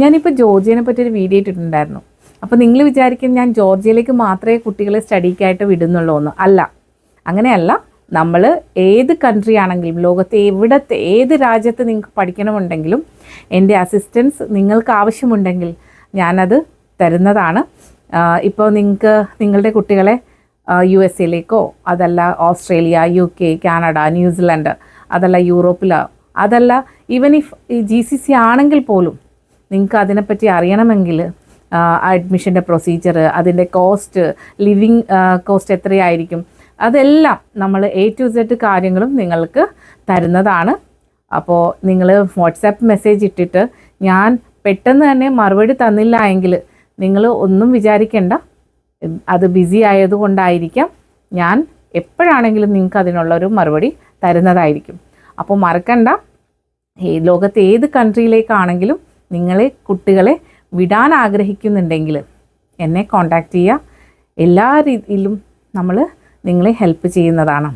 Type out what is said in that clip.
ഞാനിപ്പോൾ ജോർജിയനെ പറ്റിയൊരു വീഡിയോ ഇട്ടിട്ടുണ്ടായിരുന്നു. അപ്പോൾ നിങ്ങൾ വിചാരിക്കും ഞാൻ ജോർജിയയിലേക്ക് മാത്രമേ കുട്ടികളെ സ്റ്റഡിക്കായിട്ട് വിടുന്നുള്ളൂ എന്ന്. അല്ല, അങ്ങനെയല്ല. നമ്മൾ ഏത് കൺട്രി ആണെങ്കിലും, ലോകത്തെ എവിടത്തെ ഏത് രാജ്യത്ത് നിങ്ങൾക്ക് പഠിക്കണമെന്നുണ്ടെങ്കിലും എൻ്റെ അസിസ്റ്റൻസ് നിങ്ങൾക്ക് ആവശ്യമുണ്ടെങ്കിൽ ഞാനത് തരുന്നതാണ്. ഇപ്പോൾ നിങ്ങൾക്ക് നിങ്ങളുടെ കുട്ടികളെ USA അതല്ല ഓസ്ട്രേലിയ, UK, കാനഡ, ന്യൂസിലൻഡ്, അതല്ല യൂറോപ്പിലോ, അതല്ല ഈവൻ ഇഫ് ഈ GCC ആണെങ്കിൽ പോലും നിങ്ങൾക്ക് അതിനെപ്പറ്റി അറിയണമെങ്കിൽ അഡ്മിഷൻ്റെ പ്രൊസീജിയർ, അതിൻ്റെ കോസ്റ്റ്, ലിവിങ് കോസ്റ്റ് എത്രയായിരിക്കും, അതെല്ലാം നമ്മൾ A to Z കാര്യങ്ങളും നിങ്ങൾക്ക് തരുന്നതാണ്. അപ്പോൾ നിങ്ങൾ വാട്സാപ്പ് മെസ്സേജ് ഇട്ടിട്ട് ഞാൻ പെട്ടെന്ന് തന്നെ മറുപടി തന്നില്ല എങ്കിൽ നിങ്ങൾ ഒന്നും വിചാരിക്കേണ്ട, അത് ബിസി ആയതുകൊണ്ടായിരിക്കാം. ഞാൻ എപ്പോഴാണെങ്കിലും നിങ്ങൾക്ക് അതിനുള്ളൊരു മറുപടി തരുന്നതായിരിക്കും. അപ്പോൾ മറക്കണ്ട, ലോകത്തെ ഏത് കൺട്രിയിലേക്കാണെങ്കിലും നിങ്ങളെ കുട്ടികളെ വിടാൻ ആഗ്രഹിക്കുന്നുണ്ടെങ്കിൽ എന്നെ കോൺടാക്റ്റ് ചെയ്യുക. എല്ലാ രീതിയിലും നമ്മൾ നിങ്ങളെ ഹെൽപ്പ് ചെയ്യുന്നതാണ്.